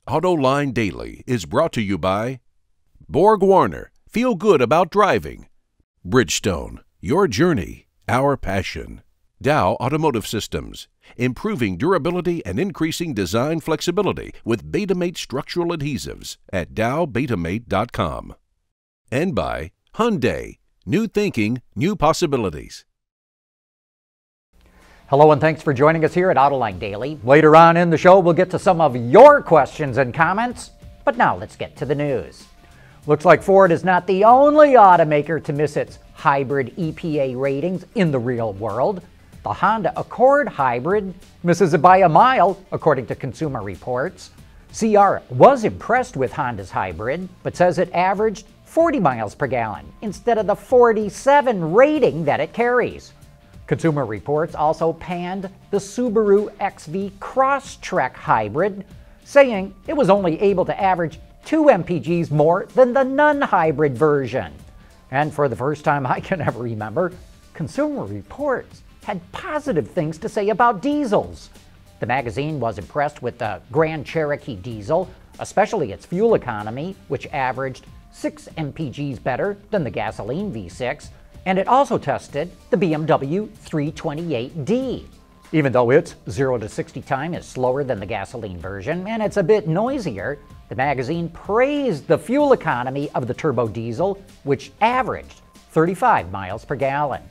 Autoline Daily is brought to you by Borg Warner, feel good about driving. Bridgestone, your journey, our passion. Dow Automotive Systems, improving durability and increasing design flexibility with Betamate structural adhesives at dowbetamate.com. And by Hyundai, new thinking, new possibilities. Hello and thanks for joining us here at Autoline Daily. Later on in the show, we'll get to some of your questions and comments. But now let's get to the news. Looks like Ford is not the only automaker to miss its hybrid EPA ratings in the real world. The Honda Accord hybrid misses it by a mile, according to Consumer Reports. CR was impressed with Honda's hybrid, but says it averaged 40 miles per gallon instead of the 47 rating that it carries. Consumer Reports also panned the Subaru XV Crosstrek hybrid, saying it was only able to average 2 mpgs more than the non-hybrid version. And for the first time I can ever remember, Consumer Reports had positive things to say about diesels. The magazine was impressed with the Grand Cherokee diesel, especially its fuel economy, which averaged 6 mpgs better than the gasoline V6, and it also tested the BMW 328D. Even though its 0 to 60 time is slower than the gasoline version and it's a bit noisier, the magazine praised the fuel economy of the turbo diesel, which averaged 35 miles per gallon.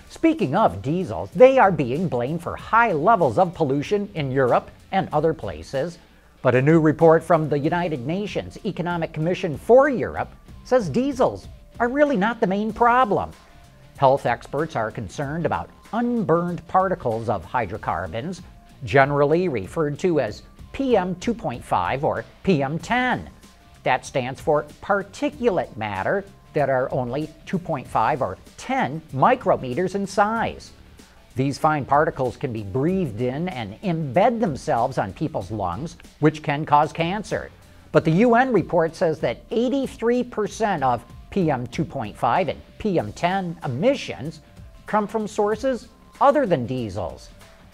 Speaking of diesels, they are being blamed for high levels of pollution in Europe and other places. But a new report from the United Nations Economic Commission for Europe says diesels are really not the main problem. Health experts are concerned about unburned particles of hydrocarbons, generally referred to as PM 2.5 or PM 10. That stands for particulate matter that are only 2.5 or 10 micrometers in size. These fine particles can be breathed in and embed themselves on people's lungs, which can cause cancer. But the UN report says that 83% of PM 2.5 and PM 10 emissions come from sources other than diesels.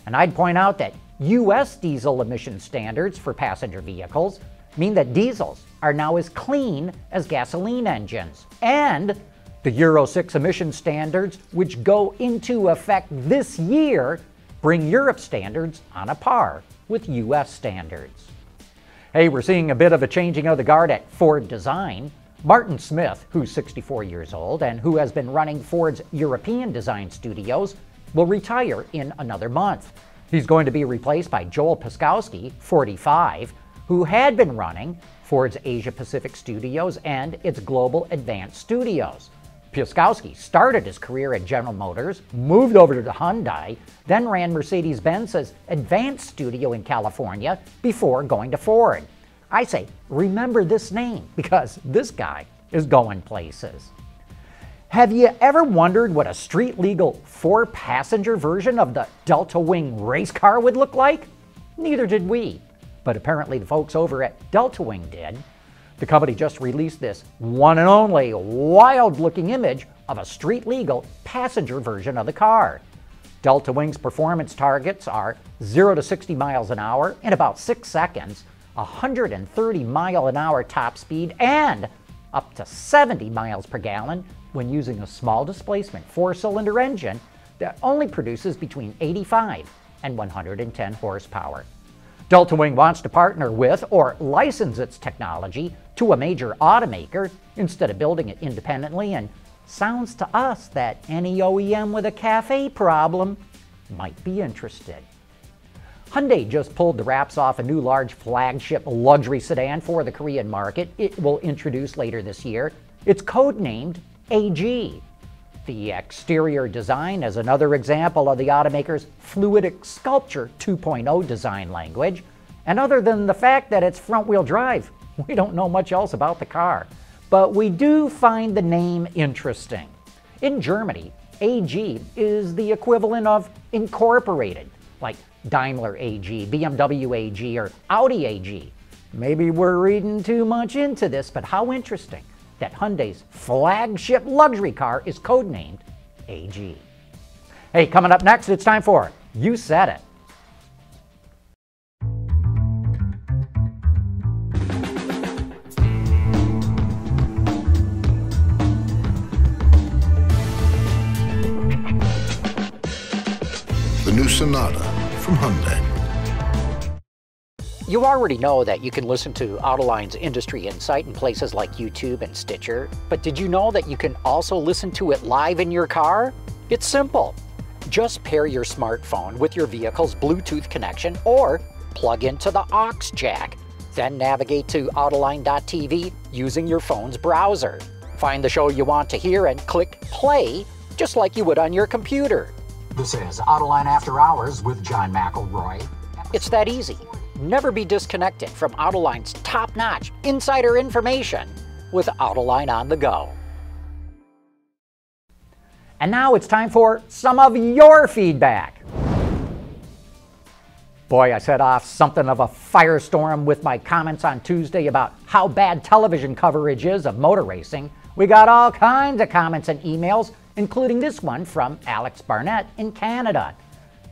And I'd point out that US diesel emission standards for passenger vehicles mean that diesels are now as clean as gasoline engines. And the Euro 6 emission standards, which go into effect this year, bring Europe standards on a par with US standards. Hey, we're seeing a bit of a changing of the guard at Ford Design. Martin Smith, who's 64 years old and who has been running Ford's European design studios, will retire in another month. He's going to be replaced by Joel Piskowski, 45, who had been running Ford's Asia Pacific studios and its Global Advanced Studios. Piskowski started his career at General Motors, moved over to Hyundai, then ran Mercedes-Benz's Advanced Studio in California before going to Ford. I say, remember this name because this guy is going places. Have you ever wondered what a street-legal 4-passenger version of the DeltaWing race car would look like? Neither did we, but apparently the folks over at DeltaWing did. The company just released this one and only wild-looking image of a street-legal passenger version of the car. DeltaWing's performance targets are 0 to 60 miles an hour in about 6 seconds, 130-mile-an-hour top speed, and up to 70 miles per gallon when using a small displacement 4-cylinder engine that only produces between 85 and 110 horsepower. DeltaWing wants to partner with or license its technology to a major automaker instead of building it independently, and sounds to us that any OEM with a CAFE problem might be interested. Hyundai just pulled the wraps off a new large flagship luxury sedan for the Korean market it will introduce later this year. It's codenamed AG. The exterior design is another example of the automaker's Fluidic Sculpture 2.0 design language. And other than the fact that it's front-wheel drive, we don't know much else about the car. But we do find the name interesting. In Germany, AG is the equivalent of incorporated, like Daimler AG, BMW AG, or Audi AG. Maybe we're reading too much into this, but how interesting that Hyundai's flagship luxury car is codenamed AG. Hey, coming up next, it's time for You Said It. Sonata from Hyundai. You already know that you can listen to Autoline's Industry Insight in places like YouTube and Stitcher, but did you know that you can also listen to it live in your car? It's simple. Just pair your smartphone with your vehicle's Bluetooth connection or plug into the aux jack. Then navigate to Autoline.tv using your phone's browser. Find the show you want to hear and click play, just like you would on your computer. This is Autoline After Hours with John McElroy. It's that easy. Never be disconnected from Autoline's top-notch insider information with Autoline on the go. And now it's time for some of your feedback. Boy, I set off something of a firestorm with my comments on Tuesday about how bad television coverage is of motor racing. We got all kinds of comments and emails, including this one from Alex Barnett in Canada.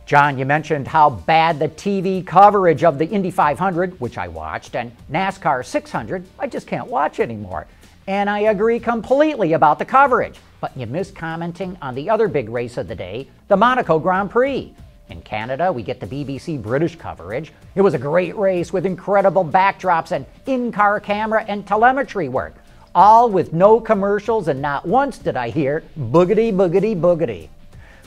John, you mentioned how bad the TV coverage of the Indy 500, which I watched, and NASCAR 600, I just can't watch anymore. And I agree completely about the coverage, but you missed commenting on the other big race of the day, the Monaco Grand Prix. In Canada, we get the BBC British coverage. It was a great race with incredible backdrops and in-car camera and telemetry work, all with no commercials, and not once did I hear boogity, boogity, boogity.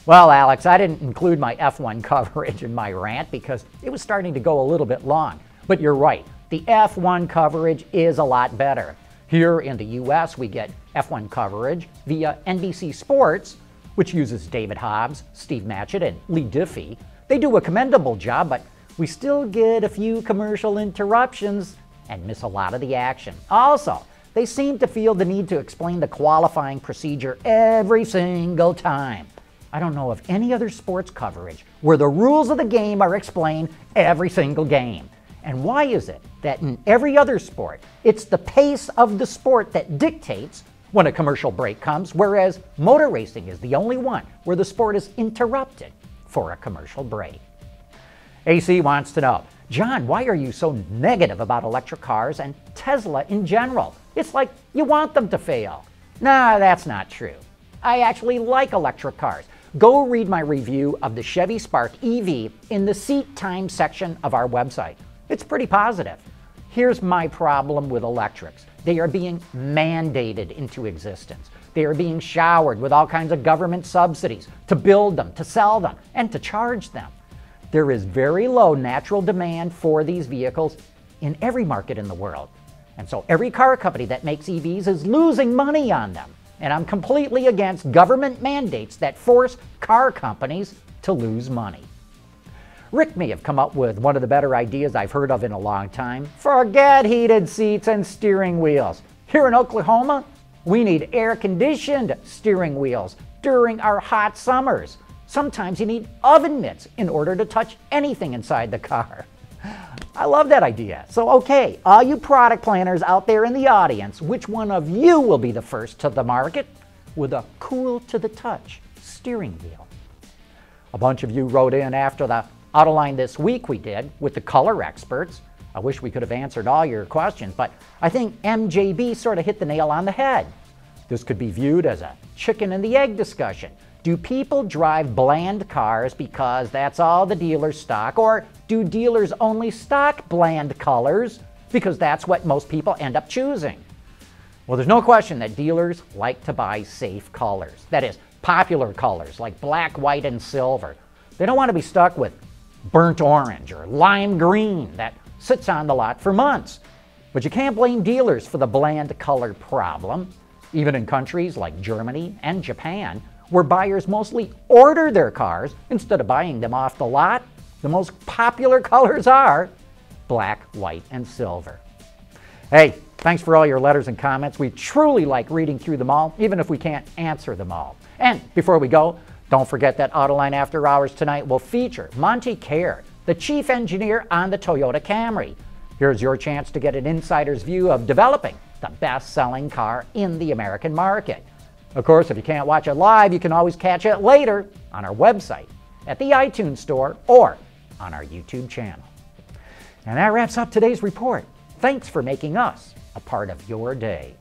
Well, Alex, I didn't include my F1 coverage in my rant because it was starting to go a little bit long. But you're right, the F1 coverage is a lot better. Here in the US, we get F1 coverage via NBC Sports, which uses David Hobbs, Steve Matchett, and Lee Diffie. They do a commendable job, but we still get a few commercial interruptions and miss a lot of the action. Also, they seem to feel the need to explain the qualifying procedure every single time. I don't know of any other sports coverage where the rules of the game are explained every single game. And why is it that in every other sport, it's the pace of the sport that dictates when a commercial break comes, whereas motor racing is the only one where the sport is interrupted for a commercial break? AC wants to know, John, why are you so negative about electric cars and Tesla in general? It's like you want them to fail. Nah, that's not true. I actually like electric cars. Go read my review of the Chevy Spark EV in the Seat Time section of our website. It's pretty positive. Here's my problem with electrics. They are being mandated into existence. They are being showered with all kinds of government subsidies to build them, to sell them, and to charge them. There is very low natural demand for these vehicles in every market in the world. And so every car company that makes EVs is losing money on them. And I'm completely against government mandates that force car companies to lose money. Rick may have come up with one of the better ideas I've heard of in a long time. Forget heated seats and steering wheels. Here in Oklahoma, we need air-conditioned steering wheels during our hot summers. Sometimes you need oven mitts in order to touch anything inside the car. I love that idea. So okay, all you product planners out there in the audience, which one of you will be the first to the market with a cool-to-the-touch steering wheel? A bunch of you wrote in after the Autoline This Week we did with the color experts. I wish we could have answered all your questions, but I think MJB sort of hit the nail on the head. This could be viewed as a chicken and the egg discussion. Do people drive bland cars because that's all the dealers stock, or do dealers only stock bland colors because that's what most people end up choosing? Well, there's no question that dealers like to buy safe colors. That is, popular colors like black, white, and silver. They don't want to be stuck with burnt orange or lime green that sits on the lot for months. But you can't blame dealers for the bland color problem. Even in countries like Germany and Japan, where buyers mostly order their cars instead of buying them off the lot, the most popular colors are black, white, and silver. Hey, thanks for all your letters and comments. We truly like reading through them all, even if we can't answer them all. And before we go, don't forget that Autoline After Hours tonight will feature Monty Kerr, the chief engineer on the Toyota Camry. Here's your chance to get an insider's view of developing the best-selling car in the American market. Of course, if you can't watch it live, you can always catch it later on our website, at the iTunes Store, or on our YouTube channel. And that wraps up today's report. Thanks for making us a part of your day.